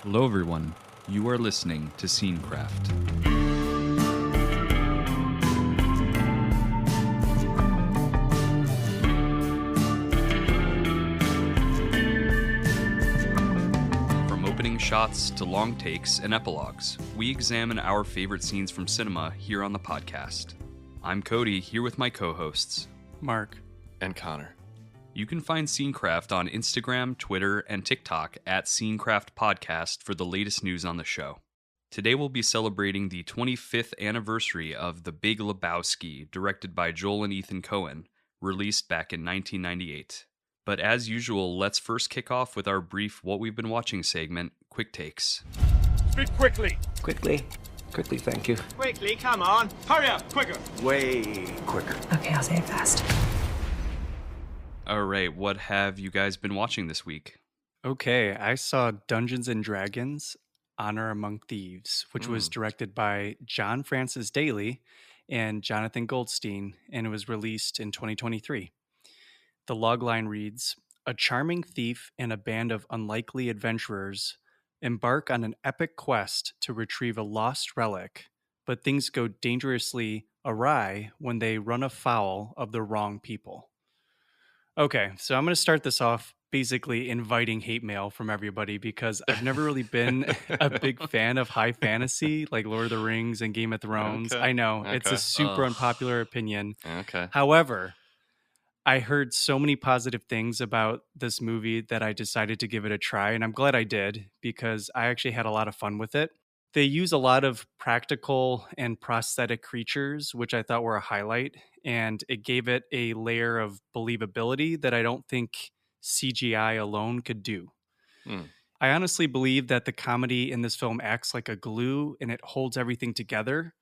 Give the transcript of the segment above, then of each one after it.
Hello, everyone. You are listening to Scenecraft. From opening shots to long takes and epilogues, we examine our favorite scenes from cinema here on the podcast. I'm Cody, here with my co-hosts, Mark and Connor. You can find Scenecraft on Instagram, Twitter, and TikTok at Scenecraft Podcast for the latest news on the show. Today we'll be celebrating the 25th anniversary of The Big Lebowski, directed by Joel and Ethan Coen, released back in 1998. But as usual, let's first kick off with our brief What We've Been Watching segment, Quick Takes. Speak quickly. Quickly, thank you. Quickly, come on. Hurry up, quicker. Way quicker. Okay, I'll say it fast. All right, what have you guys been watching this week? Okay, I saw Dungeons and Dragons: Honor Among Thieves, which was directed by John Francis Daley and Jonathan Goldstein, and it was released in 2023. The logline reads, "A charming thief and a band of unlikely adventurers embark on an epic quest to retrieve a lost relic, but things go dangerously awry when they run afoul of the wrong people." Okay, so I'm going to start this off basically inviting hate mail from everybody because I've never really been a big fan of high fantasy like Lord of the Rings and Game of Thrones. Okay, I know it's a okay. super unpopular opinion. Okay. However, I heard so many positive things about this movie that I decided to give it a try, and I'm glad I did because I actually had a lot of fun with it. They use a lot of practical and prosthetic creatures, which I thought were a highlight, and it gave it a layer of believability that I don't think CGI alone could do. I honestly believe that the comedy in this film acts like a glue and it holds everything together.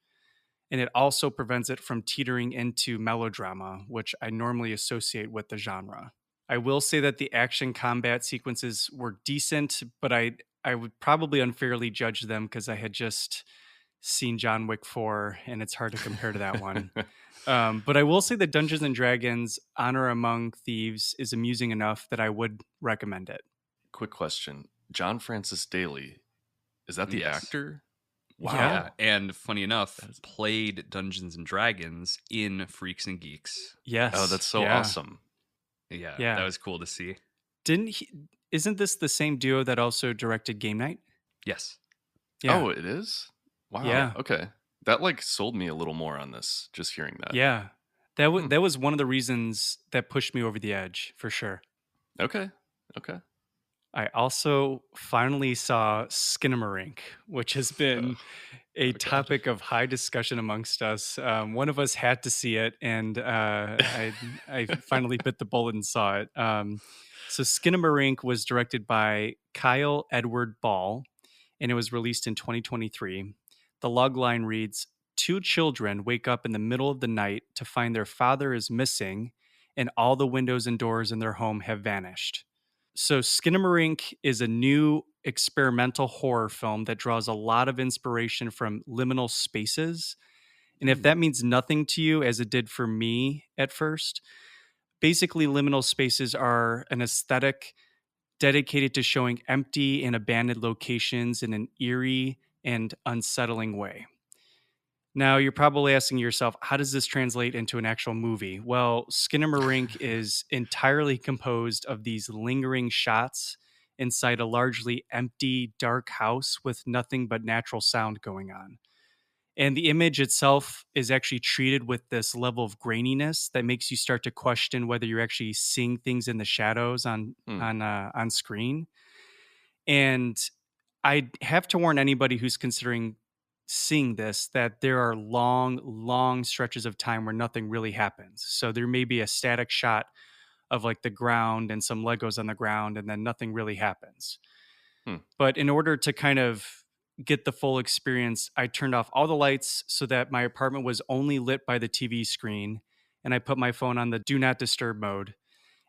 And it also prevents it from teetering into melodrama, which I normally associate with the genre. I will say that the action combat sequences were decent, but I would probably unfairly judge them because I had just seen John Wick 4, and it's hard to compare to that one. But I will say that Dungeons and Dragons: Honor Among Thieves is amusing enough that I would recommend it. Quick question. John Francis Daley, is that the Yes. actor? Wow. Yeah, and funny enough, played Dungeons and Dragons in Freaks and Geeks. Yes. Oh, that's so Yeah. awesome. Yeah, Yeah. that was cool to see. Isn't this the same duo that also directed Game Night? Yes. Yeah. Oh, it is? Wow. Yeah. Okay. That sold me a little more on this, just hearing that. Yeah. That was one of the reasons that pushed me over the edge, for sure. Okay. I also finally saw Skinamarink, which has been a topic of high discussion amongst us. One of us had to see it, and I finally bit the bullet and saw it. So Skinamarink was directed by Kyle Edward Ball, and it was released in 2023. The logline reads, "Two children wake up in the middle of the night to find their father is missing, and all the windows and doors in their home have vanished." So Skinamarink is a new experimental horror film that draws a lot of inspiration from liminal spaces. And if that means nothing to you, as it did for me at first, basically liminal spaces are an aesthetic dedicated to showing empty and abandoned locations in an eerie and unsettling way. Now, you're probably asking yourself, how does this translate into an actual movie? Well, Skinamarink is entirely composed of these lingering shots inside a largely empty, dark house with nothing but natural sound going on. And the image itself is actually treated with this level of graininess that makes you start to question whether you're actually seeing things in the shadows on screen. And I have to warn anybody who's considering seeing this that there are long stretches of time where nothing really happens. So there may be a static shot of like the ground and some Legos on the ground, and then nothing really happens. But in order to kind of get the full experience, I turned off all the lights so that my apartment was only lit by the TV screen, and I put my phone on the do not disturb mode.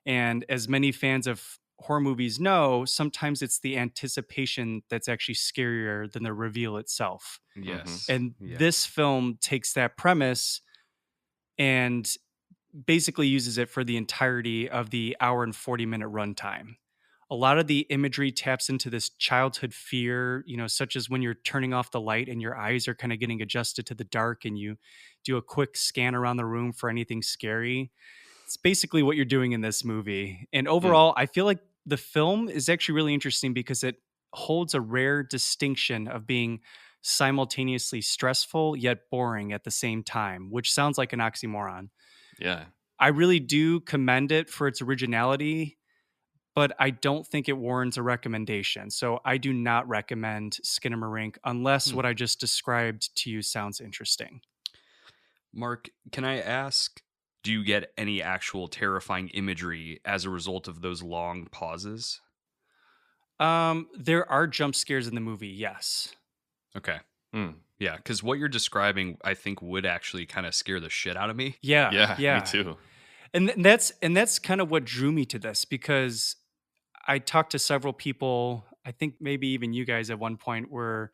And as many fans of horror movies know, sometimes it's the anticipation that's actually scarier than the reveal itself. Yes. And this film takes that premise and basically uses it for the entirety of the hour and 40-minute runtime. a lot of the imagery taps into this childhood fear, such as when you're turning off the light and your eyes are kind of getting adjusted to the dark and you do a quick scan around the room for anything scary. It's basically what you're doing in this movie. And overall, I feel like the film is actually really interesting because it holds a rare distinction of being simultaneously stressful yet boring at the same time, which sounds like an oxymoron. Yeah. I really do commend it for its originality, but I don't think it warrants a recommendation. So I do not recommend Skinamarink unless what I just described to you sounds interesting. Mark, can I ask, do you get any actual terrifying imagery as a result of those long pauses? There are jump scares in the movie, yes. Okay. Mm. Yeah, because what you're describing, I think, would actually kind of scare the shit out of me. Yeah. Me too. And that's kind of what drew me to this, because I talked to several people, I think maybe even you guys at one point, where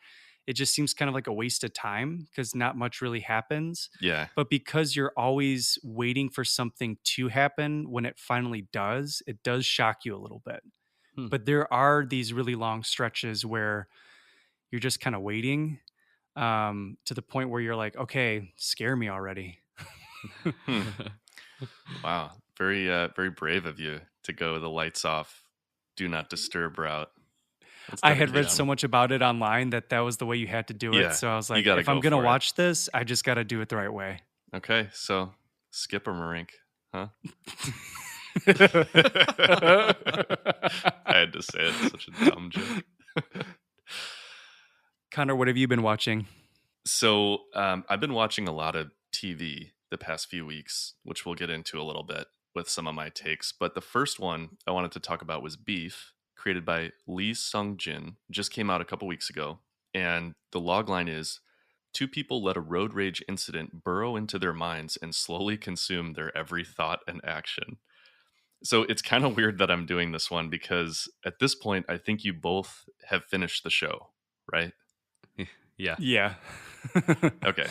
it just seems kind of like a waste of time because not much really happens. Yeah. But because you're always waiting for something to happen, when it finally does, it does shock you a little bit. But there are these really long stretches where you're just kind of waiting, to the point where you're like, okay, scare me already. Wow. Very brave of you to go the lights off, do not disturb route. That's I had read dedication. so much about it online that was the way you had to do Yeah, it. So I was you like, gotta if I'm go going to for it. watch this, I just got to do it the right way. Okay, so Skinamarink, huh? I had to say it. Such a dumb joke. Connor, what have you been watching? So I've been watching a lot of TV the past few weeks, which we'll get into a little bit with some of my takes. But the first one I wanted to talk about was Beef, created by Lee Sung-jin. Just came out a couple weeks ago. And the logline is, two people let a road rage incident burrow into their minds and slowly consume their every thought and action. So it's kind of weird that I'm doing this one because at this point, I think you both have finished the show, right? Yeah. Yeah. Okay.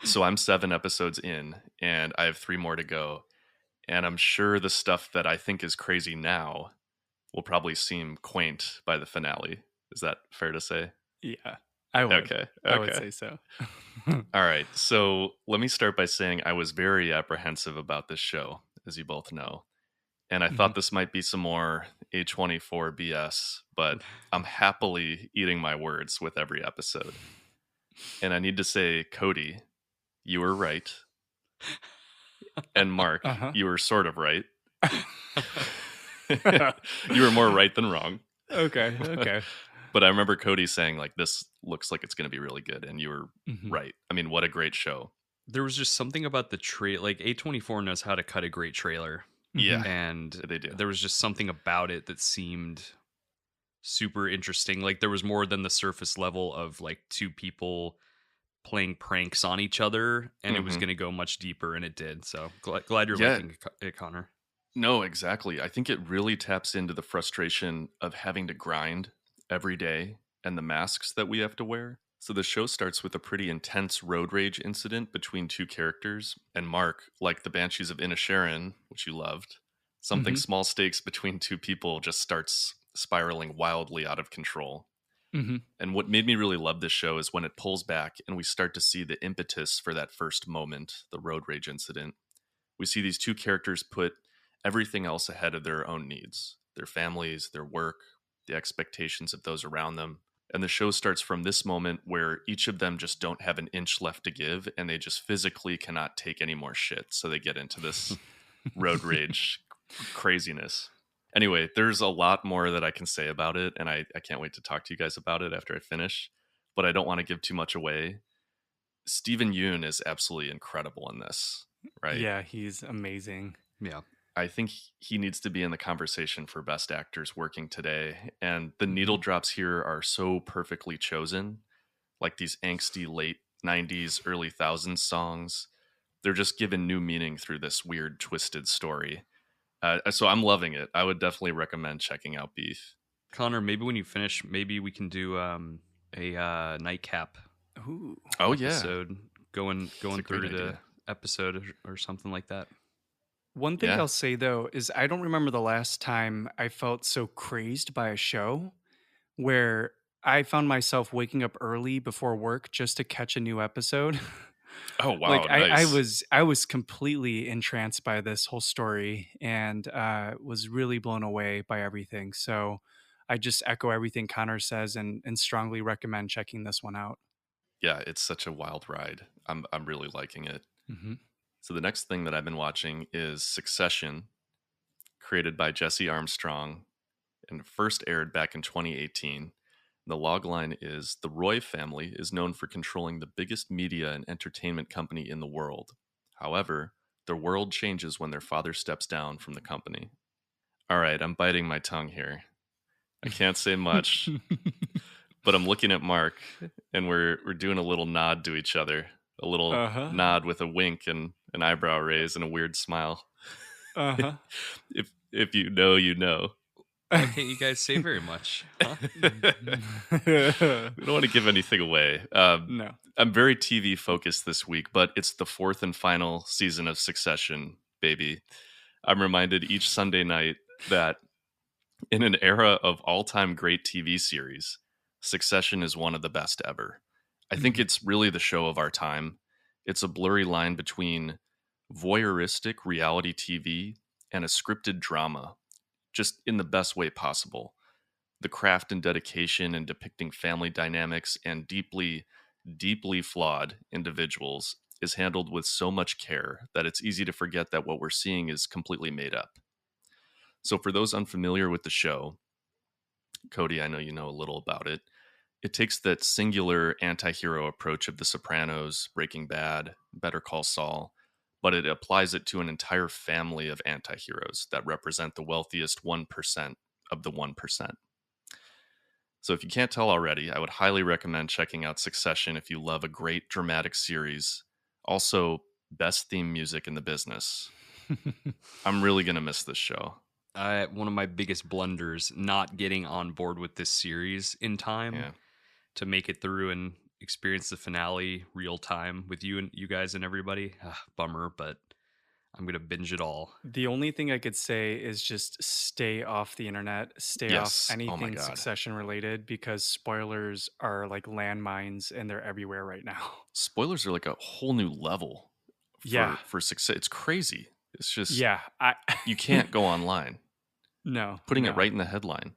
So I'm 7 episodes in and I have 3 more to go. And I'm sure the stuff that I think is crazy now will probably seem quaint by the finale. Is that fair to say? Yeah, I would. Okay. I would say so. All right. So let me start by saying I was very apprehensive about this show, as you both know. And I thought this might be some more A24 BS, but I'm happily eating my words with every episode. And I need to say, Cody, you were right. And Mark, you were sort of right. You were more right than wrong. Okay. But I remember Cody saying, like, this looks like it's going to be really good. And you were right. I mean, what a great show. There was just something about the trailer. Like, A24 knows how to cut a great trailer. Yeah. And they do. There was just something about it that seemed super interesting. Like, there was more than the surface level of, like, two people playing pranks on each other. And it was going to go much deeper, and it did. So, glad you're liking it, Connor. No, exactly. I think it really taps into the frustration of having to grind every day and the masks that we have to wear. So the show starts with a pretty intense road rage incident between two characters, and Mark, like the Banshees of Inisherin, which you loved, something small stakes between two people just starts spiraling wildly out of control. And what made me really love this show is when it pulls back and we start to see the impetus for that first moment, the road rage incident. We see these two characters put everything else ahead of their own needs, their families, their work, the expectations of those around them. And the show starts from this moment where each of them just don't have an inch left to give and they just physically cannot take any more shit. So they get into this road rage craziness. Anyway, there's a lot more that I can say about it, and I can't wait to talk to you guys about it after I finish, but I don't want to give too much away. Steven Yeun is absolutely incredible in this, right? Yeah, he's amazing. Yeah. I think he needs to be in the conversation for best actors working today. And the needle drops here are so perfectly chosen, like these angsty late 90s, early thousands songs. They're just given new meaning through this weird, twisted story. So I'm loving it. I would definitely recommend checking out Beef. Connor, maybe when you finish, maybe we can do a nightcap Ooh. Oh, yeah. episode, going a great through the idea. episode or something like that. One thing Yeah. I'll say though is I don't remember the last time I felt so crazed by a show where I found myself waking up early before work just to catch a new episode. Oh, wow, Like I nice. was completely entranced by this whole story and was really blown away by everything. So I just echo everything Connor says and strongly recommend checking this one out. Yeah, it's such a wild ride. I'm really liking it. Hmm. So the next thing that I've been watching is Succession, created by Jesse Armstrong and first aired back in 2018. The logline is: the Roy family is known for controlling the biggest media and entertainment company in the world. However, their world changes when their father steps down from the company. All right, I'm biting my tongue here. I can't say much, but I'm looking at Mark and we're doing a little nod to each other. A little Uh-huh. nod with a wink and an eyebrow raise and a weird smile. Uh-huh. If you know, you know. Why can't you guys say very much? Huh? We don't want to give anything away. No. I'm very TV focused this week, but it's the fourth and final season of Succession, baby. I'm reminded each Sunday night that in an era of all time great TV series, Succession is one of the best ever. I think it's really the show of our time. It's a blurry line between voyeuristic reality TV and a scripted drama, just in the best way possible. The craft and dedication in depicting family dynamics and deeply, deeply flawed individuals is handled with so much care that it's easy to forget that what we're seeing is completely made up. So, for those unfamiliar with the show, Cody, I know you know a little about it. It takes that singular anti hero approach of The Sopranos, Breaking Bad, Better Call Saul, but it applies it to an entire family of anti heroes that represent the wealthiest 1% of the 1%. So if you can't tell already, I would highly recommend checking out Succession if you love a great dramatic series. Also, best theme music in the business. I'm really going to miss this show. One of my biggest blunders, not getting on board with this series in time Yeah. to make it through and experience the finale real time with you and you guys and everybody. Bummer, but I'm gonna binge it all. The only thing I could say is just stay off the internet, stay off Yes. Oh my anything God. Succession related because spoilers are like landmines and they're everywhere right now. Spoilers are like a whole new level Yeah. for success. It's crazy. It's just, Yeah. you can't go online. No. Putting no. it right in the headline.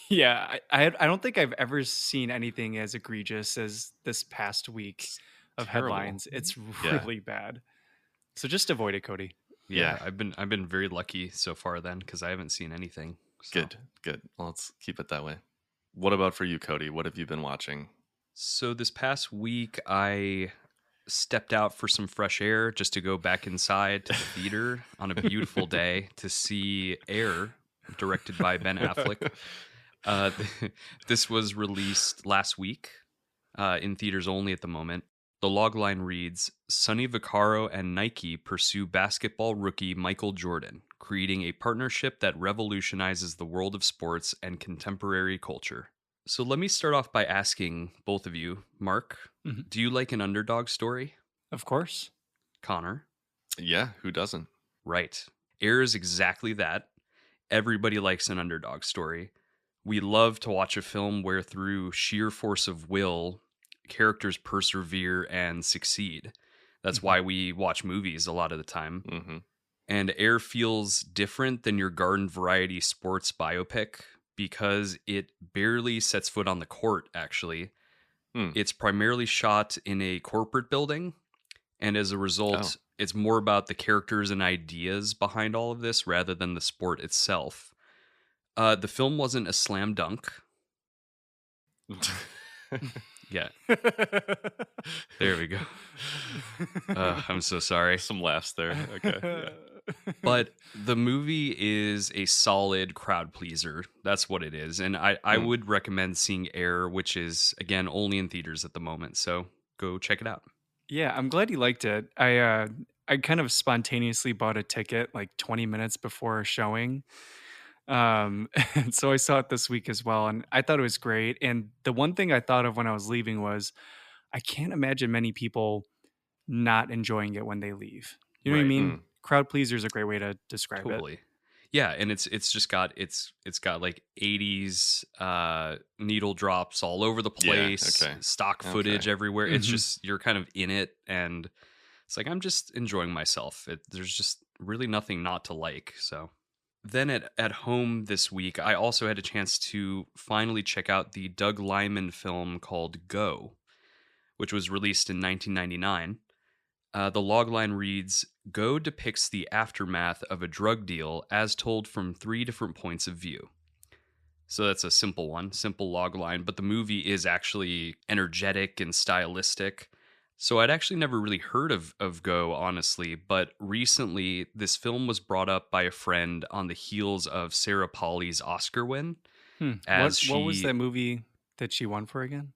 Yeah. I don't think I've ever seen anything as egregious as this past week of terrible. Mm-hmm. It's Yeah. really bad. So just avoid it, Cody. Yeah. I've been very lucky so far then because I haven't seen anything. So. Good. Well, let's keep it that way. What about for you, Cody? What have you been watching? So this past week, I stepped out for some fresh air just to go back inside to the theater on a beautiful day to see Air, directed by Ben Affleck. This was released last week in theaters only at the moment. The logline reads, Sonny Vaccaro and Nike pursue basketball rookie Michael Jordan, creating a partnership that revolutionizes the world of sports and contemporary culture. So let me start off by asking both of you, Mark, do you like an underdog story? Of course. Connor? Yeah, who doesn't? Right. Air is exactly that. Everybody likes an underdog story. We love to watch a film where through sheer force of will, characters persevere and succeed. That's why we watch movies a lot of the time. Mm-hmm. And Air feels different than your garden variety sports biopic because it barely sets foot on the court, actually. It's primarily shot in a corporate building. And as a result, it's more about the characters and ideas behind all of this rather than the sport itself. The film wasn't a slam dunk. Yeah. There we go. I'm so sorry. Some laughs there. Okay. Yeah. But the movie is a solid crowd pleaser. That's what it is. And I would recommend seeing Air, which is, again, only in theaters at the moment. So go check it out. Yeah, I'm glad you liked it. I kind of spontaneously bought a ticket like 20 minutes before showing. And so I saw it this week as well, and I thought it was great. And the one thing I thought of when I was leaving was I can't imagine many people not enjoying it when they leave. You know what I Right. mean? crowd pleaser is a great way to describe it. Totally. Yeah, and it's just got it's got like 80s needle drops all over the Yeah, place, okay. stock footage Okay. everywhere. It's Mhm. just you're kind of in it, and it's like I'm just enjoying myself. There's just really nothing not to like. So then at home this week, I also had a chance to finally check out the Doug Liman film called Go, which was released in 1999. The logline reads, Go depicts the aftermath of a drug deal as told from 3 different points of view. So that's a simple one, simple logline, but the movie is actually energetic and stylistic. So I'd actually never really heard of Go, honestly, but recently this film was brought up by a friend on the heels of Sarah Polley's Oscar win, as What was she... that movie that she won for again?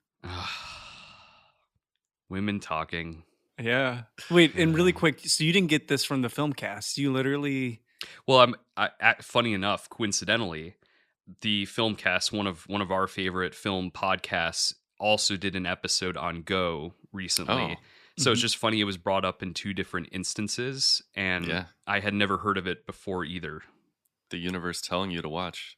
Women talking. Yeah. Wait, and really quick, so you didn't get this from the film cast. You literally Well, funny enough, coincidentally, the Filmcast, one of our favorite film podcasts, also did an episode on Go recently. Oh, So it's Mhm. just funny it was brought up in 2 different instances, and yeah. I had never heard of it before either. The universe telling you to watch.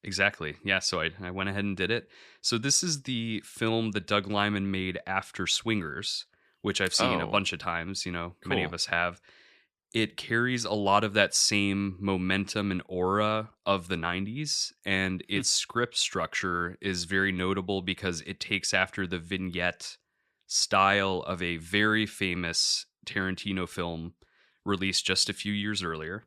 Exactly. Yeah, so I went ahead and did it. So this is the film that Doug Liman made after Swingers, which I've seen a Oh, bunch of times, many of cool. us have. It carries a lot of that same momentum and aura of the 90s, and Hmm. its script structure is very notable because it takes after the vignette style of a very famous Tarantino film released just a few years earlier,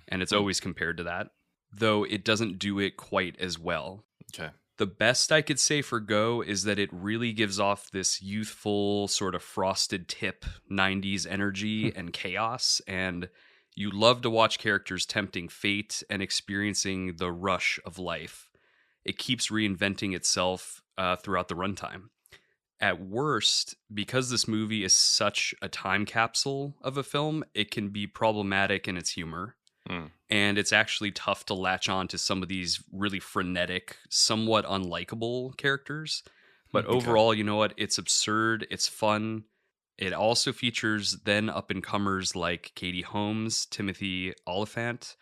and it's Hmm. always compared to that, though it doesn't do it quite as well. Okay. The best I could say for Go is that it really gives off this youthful, sort of frosted tip 90s energy and chaos. And you love to watch characters tempting fate and experiencing the rush of life. It keeps reinventing itself throughout the runtime. At worst, because this movie is such a time capsule of a film, it can be problematic in its humor, Mm. and it's actually tough to latch on to some of these really frenetic, somewhat unlikable characters. But Okay. overall, you know what? It's absurd. It's fun. It also features then up and comers like Katie Holmes, Timothy Oliphant,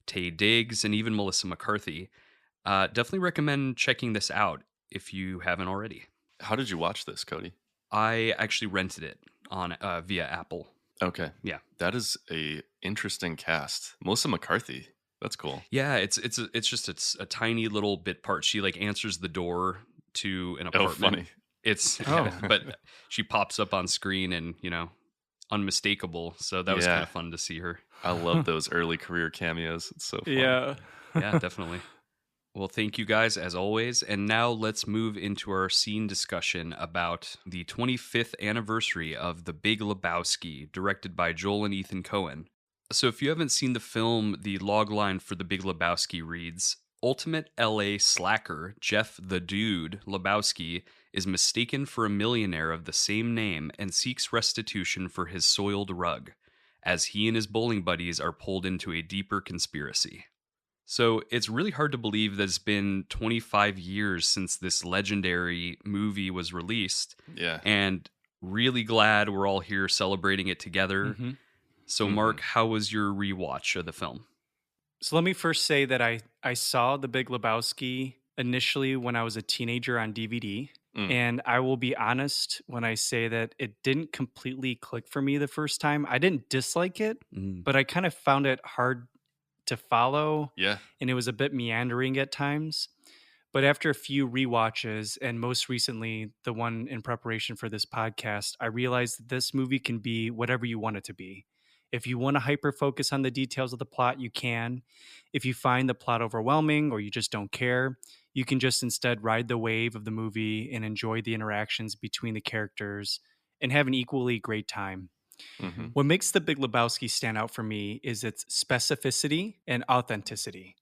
Taye Diggs, and even Melissa McCarthy. Definitely recommend checking this out if you haven't already. How did you watch this, Cody? I actually rented it on via Apple. Okay. Yeah. That is a interesting cast. Melissa McCarthy. That's cool. Yeah, it's just a tiny little bit part. She like answers the door to an Oh, apartment. funny. It's Oh. but she pops up on screen and unmistakable. So that was Yeah. kind of fun to see her. I love those early career cameos. It's so fun. Yeah. Yeah, definitely. Well, thank you guys as always. And now let's move into our scene discussion about the 25th anniversary of The Big Lebowski, directed by Joel and Ethan Coen. So if you haven't seen the film, the logline for The Big Lebowski reads, Ultimate LA slacker Jeff the Dude Lebowski is mistaken for a millionaire of the same name and seeks restitution for his soiled rug, as he and his bowling buddies are pulled into a deeper conspiracy. So it's really hard to believe that it's been 25 years since this legendary movie was released, Yeah. and really glad we're all here celebrating it together. Mhm. So, Mark, how was your rewatch of the film? So let me first say that I saw The Big Lebowski initially when I was a teenager on DVD. Mm. And I will be honest when I say that it didn't completely click for me the first time. I didn't dislike it, but I kind of found it hard to follow, Yeah. and it was a bit meandering at times. But after a few rewatches, and most recently the one in preparation for this podcast, I realized that this movie can be whatever you want it to be. If you want to hyper focus on the details of the plot, you can. If you find the plot overwhelming or you just don't care, you can just instead ride the wave of the movie and enjoy the interactions between the characters and have an equally great time. Hmm. What makes The Big Lebowski stand out for me is its specificity and authenticity.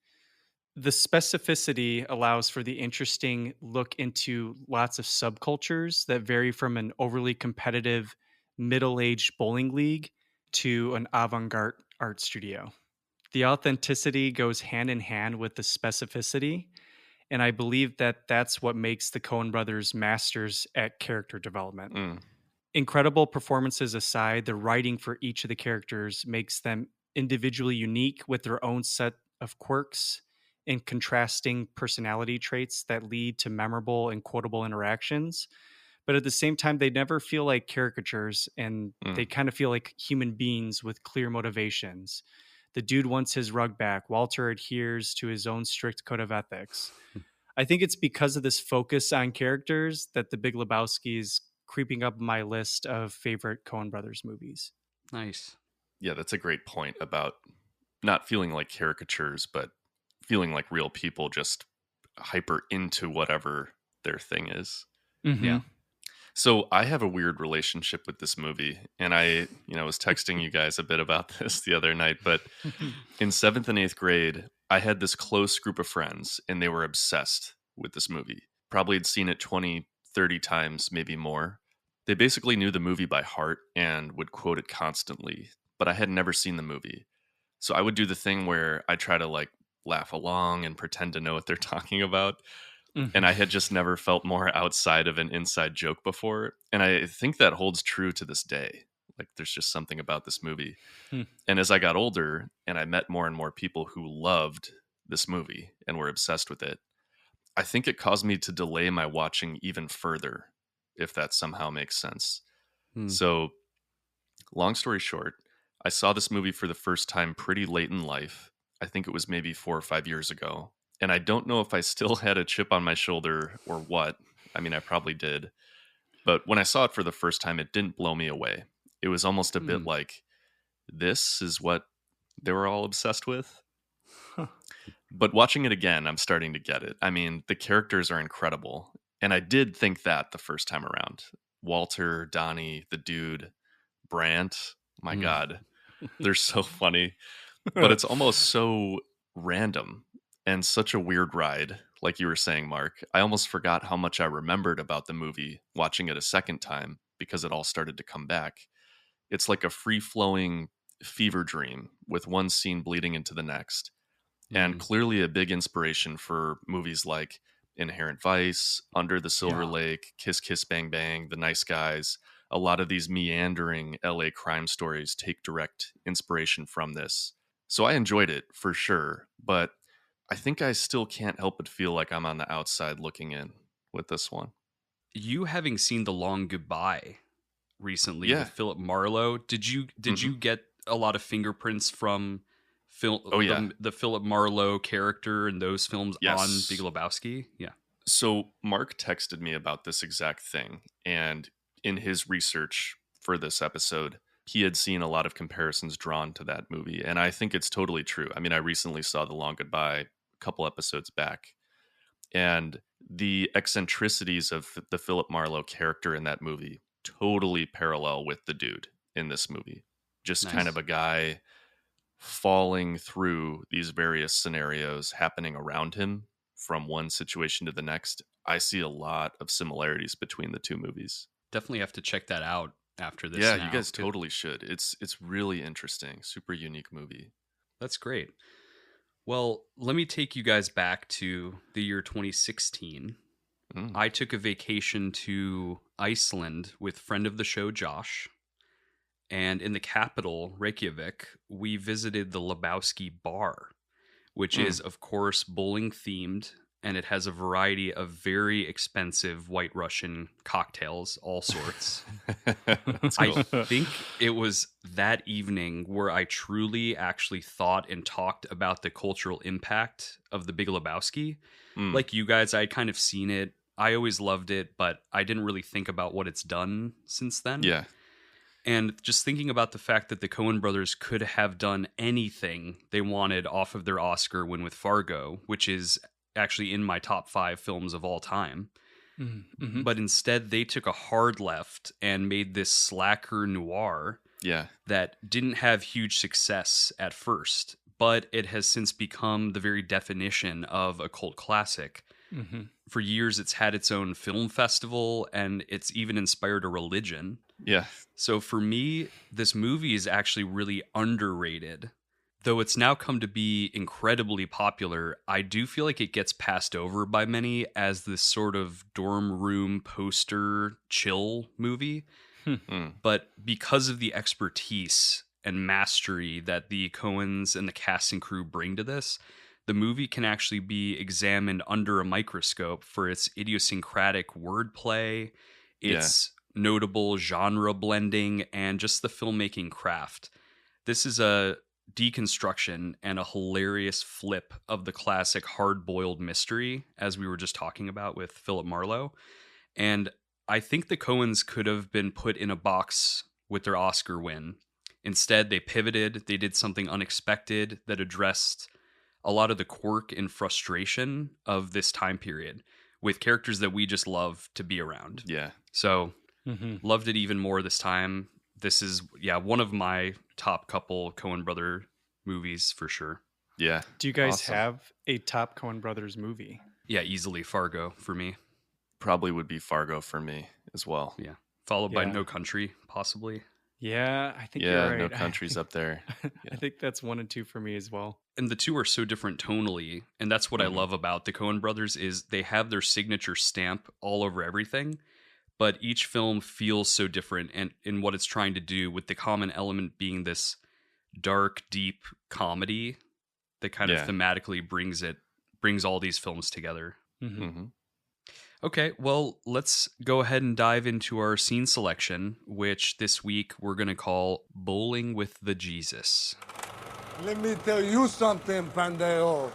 The specificity allows for the interesting look into lots of subcultures that vary from an overly competitive middle-aged bowling league to an avant-garde art studio. The authenticity goes hand in hand with the specificity, and I believe that that's what makes the Coen brothers masters at character development. Mm. Incredible performances aside, the writing for each of the characters makes them individually unique with their own set of quirks and contrasting personality traits that lead to memorable and quotable interactions. But at the same time, they never feel like caricatures, and they Mm. kind of feel like human beings with clear motivations. The dude wants his rug back. Walter adheres to his own strict code of ethics. I think it's because of this focus on characters that The Big Lebowski is creeping up my list of favorite Coen Brothers movies. Nice. Yeah, that's a great point about not feeling like caricatures, but feeling like real people just hyper into whatever their thing is. Mm-hmm. Yeah. So I have a weird relationship with this movie, and I was texting you guys a bit about this the other night, but in 7th and 8th grade, I had this close group of friends, and they were obsessed with this movie. Probably had seen it 20, 30 times, maybe more. They basically knew the movie by heart and would quote it constantly, but I had never seen the movie. So I would do the thing where I try to like laugh along and pretend to know what they're talking about. And I had just never felt more outside of an inside joke before. And I think that holds true to this day. Like there's just something about this movie. Hmm. And as I got older and I met more and more people who loved this movie and were obsessed with it, I think it caused me to delay my watching even further, if that somehow makes sense. Hmm. So, long story short, I saw this movie for the first time pretty late in life. I think it was maybe 4 or 5 years ago. And I don't know if I still had a chip on my shoulder or what. I mean, I probably did. But when I saw it for the first time, it didn't blow me away. It was almost a bit like, this is what they were all obsessed with. Huh. But watching it again, I'm starting to get it. I mean, the characters are incredible. And I did think that the first time around. Walter, Donnie, the dude, Brant, my God, they're so funny. But it's almost so random and such a weird ride. Like you were saying, Mark, I almost forgot how much I remembered about the movie watching it a second time because it all started to come back. It's like a free flowing fever dream with one scene bleeding into the next. And clearly a big inspiration for movies like Inherent Vice, Under the Silver Yeah. Lake, Kiss Kiss Bang Bang, The Nice Guys. A lot of these meandering LA crime stories take direct inspiration from this. So I enjoyed it for sure, but I think I still can't help but feel like I'm on the outside looking in with this one. You having seen The Long Goodbye recently Yeah. with Philip Marlowe, did you get a lot of fingerprints from Oh, yeah. the Philip Marlowe character in those films Yes. on Big Lebowski? Yeah. So Mark texted me about this exact thing, and in his research for this episode, he had seen a lot of comparisons drawn to that movie, and I think it's totally true. I mean, I recently saw The Long Goodbye a couple episodes back, and the eccentricities of the Philip Marlowe character in that movie totally parallel with the dude in this movie. Just kind Nice. of a guy falling through these various scenarios happening around him from one situation to the next. I see a lot of similarities between the two movies. Definitely have to check that out after this. Yeah, now, you guys 'cause totally should. It's really interesting, super unique movie. That's great. Well, let me take you guys back to the year 2016. Mm. I took a vacation to Iceland with friend of the show, Josh. And in the capital, Reykjavik, we visited the Lebowski Bar, which is, of course, bowling themed. And it has a variety of very expensive White Russian cocktails, all sorts. That's cool. I think it was that evening where I truly actually thought and talked about the cultural impact of The Big Lebowski. Mm. Like you guys, I'd kind of seen it. I always loved it, but I didn't really think about what it's done since then. Yeah. And just thinking about the fact that the Coen brothers could have done anything they wanted off of their Oscar win with Fargo, which is actually in my top 5 films of all time. Mm-hmm. But instead, they took a hard left and made this slacker noir Yeah. that didn't have huge success at first, but it has since become the very definition of a cult classic. Mm-hmm. For years, it's had its own film festival, and it's even inspired a religion. Yeah. So for me, this movie is actually really underrated. Though it's now come to be incredibly popular, I do feel like it gets passed over by many as this sort of dorm room poster chill movie. Mm. But because of the expertise and mastery that the Coens and the cast and crew bring to this, the movie can actually be examined under a microscope for its idiosyncratic wordplay, its notable genre blending, and just the filmmaking craft. This is a deconstruction and a hilarious flip of the classic hard-boiled mystery, as we were just talking about with Philip Marlowe. And I think the Coens could have been put in a box with their Oscar win. Instead, they pivoted. They did something unexpected that addressed a lot of the quirk and frustration of this time period with characters that we just love to be around. Yeah. So loved it even more this time. This is, one of my top couple Coen brother movies for sure. Yeah. Do you guys have a top Coen brothers movie? Yeah, easily Fargo for me. Probably would be Fargo for me as well. Yeah. Followed by No Country, possibly. Yeah, I think you're right. No Country's up there. Yeah. I think that's 1 and 2 for me as well. And the two are so different tonally, and that's what I love about the Coen brothers is they have their signature stamp all over everything, but each film feels so different and in what it's trying to do, with the common element being this dark, deep comedy that kind of thematically brings all these films together. Okay, well, let's go ahead and dive into our scene selection, which this week we're going to call Bowling with the Jesus. Let me tell you something, Pandeo.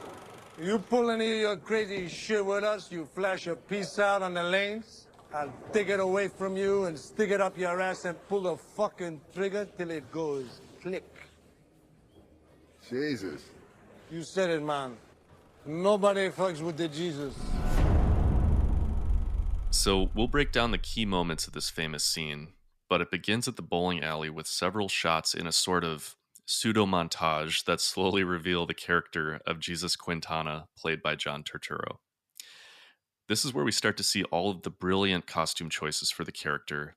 You pull any of your crazy shit with us, you flash a piece out on the lanes, I'll take it away from you and stick it up your ass and pull the fucking trigger till it goes click. Jesus. You said it, man. Nobody fucks with the Jesus. So we'll break down the key moments of this famous scene, but it begins at the bowling alley with several shots in a sort of pseudo-montage that slowly reveal the character of Jesus Quintana, played by John Turturro. This is where we start to see all of the brilliant costume choices for the character.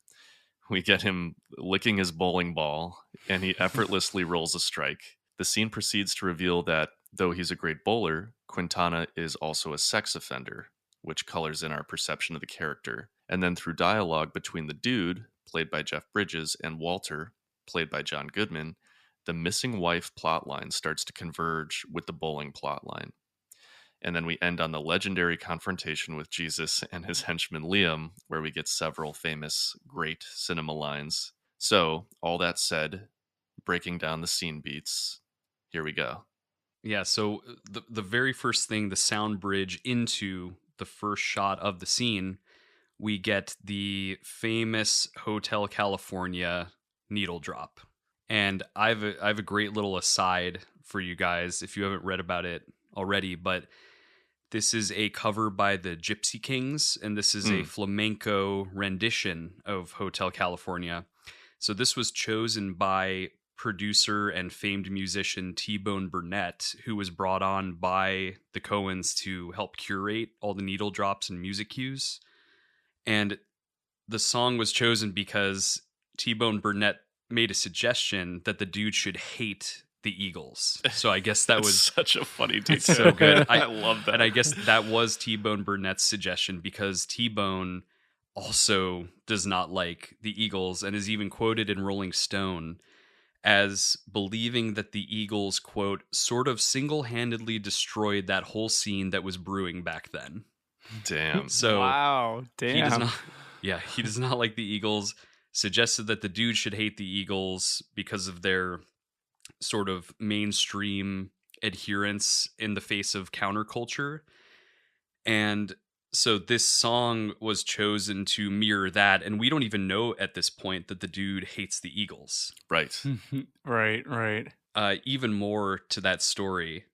We get him licking his bowling ball, and he effortlessly rolls a strike. The scene proceeds to reveal that, though he's a great bowler, Quintana is also a sex offender, which colors in our perception of the character. And then through dialogue between the dude, played by Jeff Bridges, and Walter, played by John Goodman, the missing wife plotline starts to converge with the bowling plotline. And then we end on the legendary confrontation with Jesus and his henchman Liam, where we get several famous, great cinema lines. So, all that said, breaking down the scene beats, here we go. Yeah, so the very first thing, the sound bridge into the first shot of the scene, we get the famous Hotel California needle drop. And I have a great little aside for you guys if you haven't read about it already, but this is a cover by the Gypsy Kings, and this is a flamenco rendition of Hotel California. So this was chosen by producer and famed musician T-Bone Burnett, who was brought on by the Coens to help curate all the needle drops and music cues. And the song was chosen because T-Bone Burnett made a suggestion that the dude should hate the Eagles. So I guess that was such a funny detail. so good. I love that. And I guess that was T-Bone Burnett's suggestion because T-Bone also does not like the Eagles and is even quoted in Rolling Stone as believing that the Eagles, quote, sort of single-handedly destroyed that whole scene that was brewing back then. Damn. So wow, damn. He does not like the Eagles, suggested that the dude should hate the Eagles because of their sort of mainstream adherence in the face of counterculture. And so this song was chosen to mirror that, and we don't even know at this point that the dude hates the Eagles. Right. Right. Even more to that story,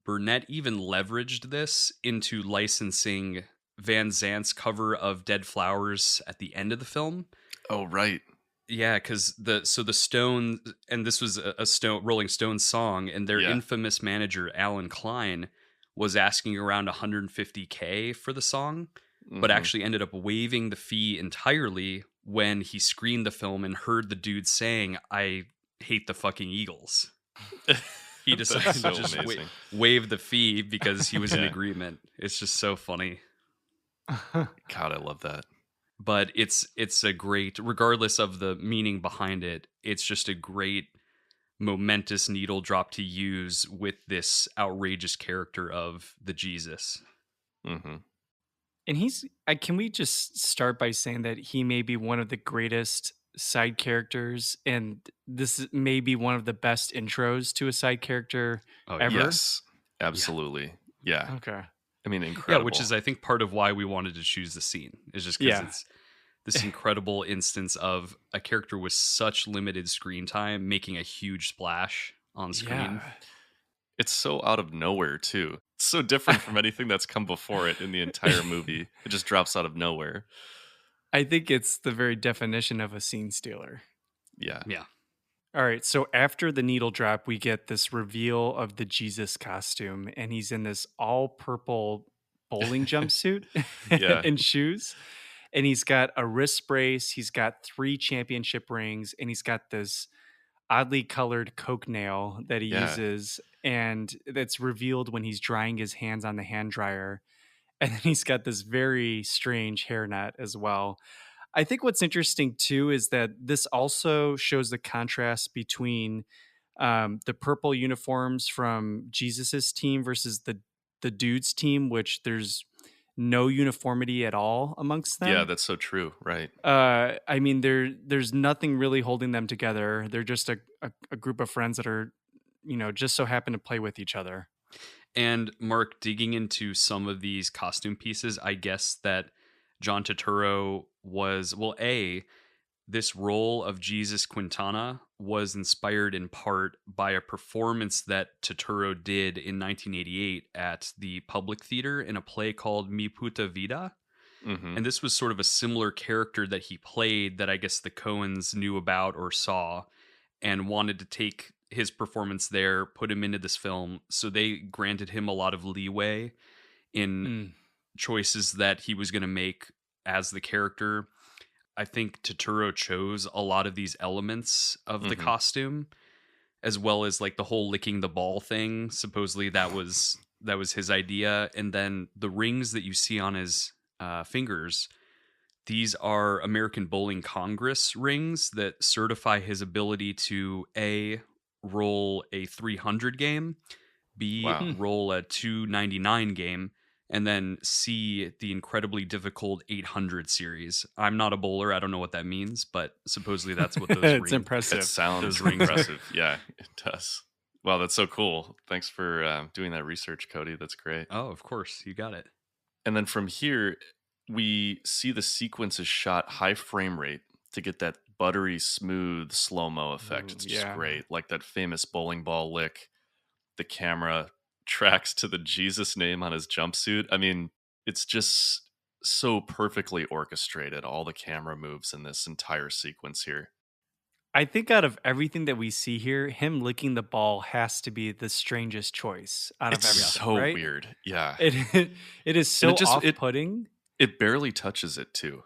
Burnett even leveraged this into licensing Van Zant's cover of Dead Flowers at the end of the film. Oh, right. Yeah, because the Stones, and this was a Rolling Stones song, and their infamous manager, Alan Klein, was asking around $150K for the song, but actually ended up waiving the fee entirely when he screened the film and heard the dude saying, "I hate the fucking Eagles." He decided to just waive the fee because he was in agreement. It's just so funny. God, I love that. But it's a great, regardless of the meaning behind it, it's just a great momentous needle drop to use with this outrageous character of the Jesus. Mm-hmm. And can we just start by saying that he may be one of the greatest side characters, and this may be one of the best intros to a side character Oh, ever? Yes, absolutely. Yeah. Okay. I mean, Yeah, incredible. which is, I think, part of why we wanted to choose the scene, is just because Yeah. it's this incredible instance of a character with such limited screen time making a huge splash on screen. Yeah. It's so out of nowhere, too. It's so different from anything that's come before it in the entire movie. It just drops out of nowhere. I think it's the very definition of a scene stealer. Yeah. Yeah. All right, so after the needle drop, we get this reveal of the Jesus costume, and he's in this all purple bowling jumpsuit Yeah. and shoes. And he's got a wrist brace, he's got 3 championship rings, and he's got this oddly colored Coke nail that he Yeah. uses. And that's revealed when he's drying his hands on the hand dryer. And then he's got this very strange hairnet as well. I think what's interesting too is that this also shows the contrast between the purple uniforms from Jesus's team versus the dude's team, which there's no uniformity at all amongst them. Yeah, that's so true. Right. I mean, there's nothing really holding them together. They're just a group of friends that are, just so happen to play with each other. And Mark, digging into some of these costume pieces, I guess that John Turturro was, well, this role of Jesus Quintana was inspired in part by a performance that Turturro did in 1988 at the Public Theater in a play called Mi Puta Vida. Mm-hmm. And this was sort of a similar character that he played that I guess the Coens knew about or saw and wanted to take his performance there, put him into this film. So they granted him a lot of leeway in choices that he was going to make as the character. I think Turturro chose a lot of these elements of the costume, as well as like the whole licking the ball thing. Supposedly that was his idea. And then the rings that you see on his fingers, these are American Bowling Congress rings that certify his ability to A, roll a 300 game, B, roll a 299 game, and then C, the incredibly difficult 800 series. I'm not a bowler. I don't know what that means, but supposedly that's what those It's impressive. It sounds Those rings impressive. Yeah, it does. Wow, that's so cool. Thanks for doing that research, Cody. That's great. Oh, of course. You got it. And then from here, we see the sequence is shot high frame rate to get that buttery, smooth slow-mo effect. It's just great. Like that famous bowling ball lick. The camera tracks to the Jesus name on his jumpsuit. I mean, it's just so perfectly orchestrated, all the camera moves in this entire sequence here. I think out of everything that we see here, him licking the ball has to be the strangest choice out of everything. It's so right? weird. Yeah. It is so off-putting. It barely touches it, too.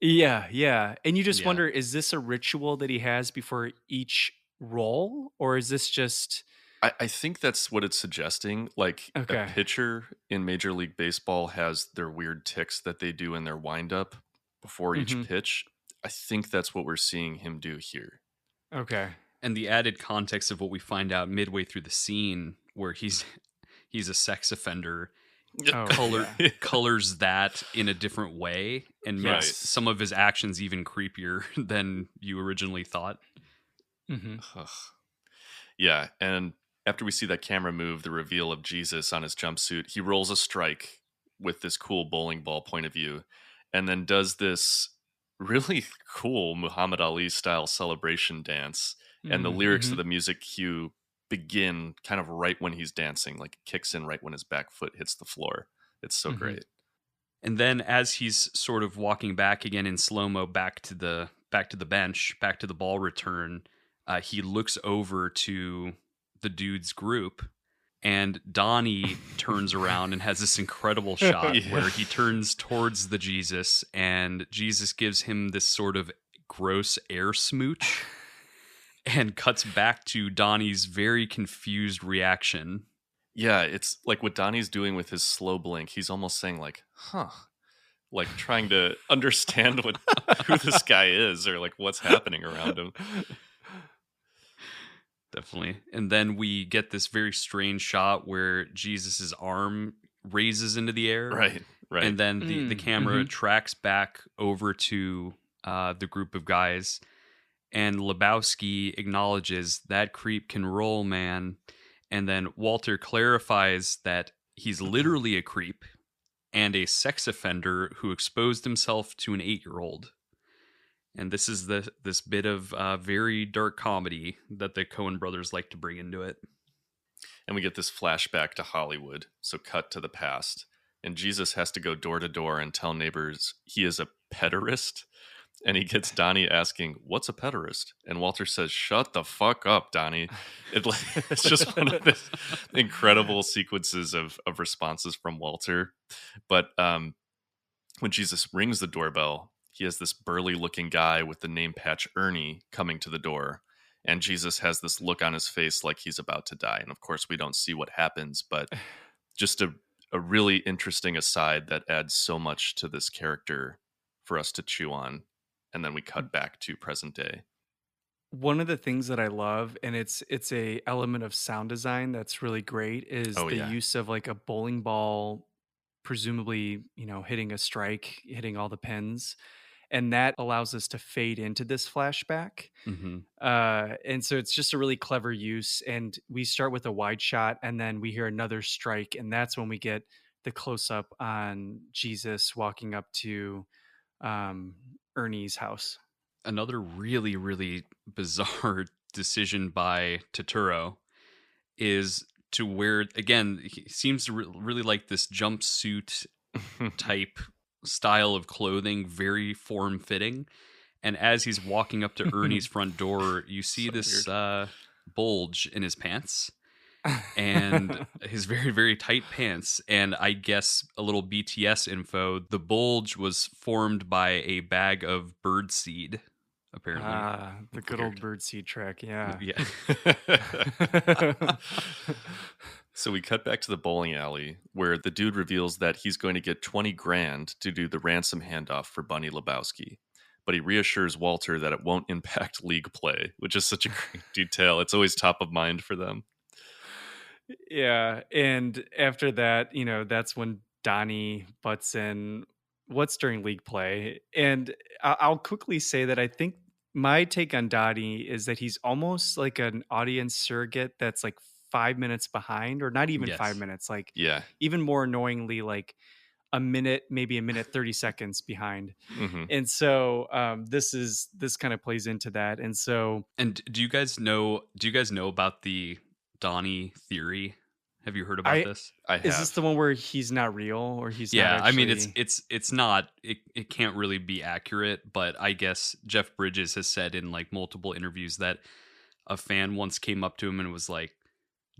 Yeah. And you just wonder, is this a ritual that he has before each roll? Or is this just... I think that's what it's suggesting. Like a pitcher in Major League Baseball has their weird ticks that they do in their windup before each pitch. I think that's what we're seeing him do here. Okay. And the added context of what we find out midway through the scene where he's a sex offender colors that in a different way and makes some of his actions even creepier than you originally thought. Yeah, and after we see that camera move, the reveal of Jesus on his jumpsuit, he rolls a strike with this cool bowling ball point of view and then does this really cool Muhammad Ali style celebration dance. And the lyrics of the music cue begin kind of right when he's dancing, like it kicks in right when his back foot hits the floor. It's so great. And then as he's sort of walking back again in slow-mo back to the bench, back to the ball return, he looks over to the dude's group, and Donnie turns around and has this incredible shot where he turns towards the Jesus, and Jesus gives him this sort of gross air smooch and cuts back to Donnie's very confused reaction. Yeah, it's like what Donnie's doing with his slow blink. He's almost saying like, huh, like trying to understand who this guy is or like what's happening around him. Definitely. And then we get this very strange shot where Jesus's arm raises into the air. Right. And then the camera tracks back over to the group of guys. And Lebowski acknowledges that creep can roll, man. And then Walter clarifies that he's literally a creep and a sex offender who exposed himself to an 8-year-old. And this is this bit of very dark comedy that the Coen brothers like to bring into it. And we get this flashback to Hollywood, so cut to the past. And Jesus has to go door to door and tell neighbors he is a pederast. And he gets Donnie asking, "What's a pederast?" And Walter says, "Shut the fuck up, Donnie." It's just one of the incredible sequences of responses from Walter. But when Jesus rings the doorbell, he has this burly looking guy with the name patch Ernie coming to the door. And Jesus has this look on his face like he's about to die. And of course, we don't see what happens, but just a really interesting aside that adds so much to this character for us to chew on. And then we cut back to present day. One of the things that I love, and it's a element of sound design that's really great, is the use of like a bowling ball, presumably, hitting a strike, hitting all the pins. And that allows us to fade into this flashback. And so it's just a really clever use. And we start with a wide shot and then we hear another strike. And that's when we get the close up on Jesus walking up to Ernie's house. Another really, really bizarre decision by Turturro is to wear, again, he seems to really like this jumpsuit type style of clothing, very form-fitting. And as he's walking up to Ernie's front door, you see this bulge in his pants and his very, very tight pants. And I guess a little BTS info, the bulge was formed by a bag of birdseed, apparently. The good old birdseed track, yeah. So we cut back to the bowling alley where the dude reveals that he's going to get 20 grand to do the ransom handoff for Bunny Lebowski. But he reassures Walter that it won't impact league play, which is such a great detail. It's always top of mind for them. Yeah. And after that, that's when Donnie butts in what's during league play. And I'll quickly say that I think my take on Donnie is that he's almost like an audience surrogate that's like 5 minutes behind, or not even 5 minutes, like even more annoyingly, like a minute, maybe a minute 30 seconds behind. And so this kind of plays into that. And so, and do you guys know about the Donnie theory? Have you heard about this? I have. Is this the one where he's not real, or he's not I actually... mean, it's not, it can't really be accurate, but I guess Jeff Bridges has said in like multiple interviews that a fan once came up to him and was like,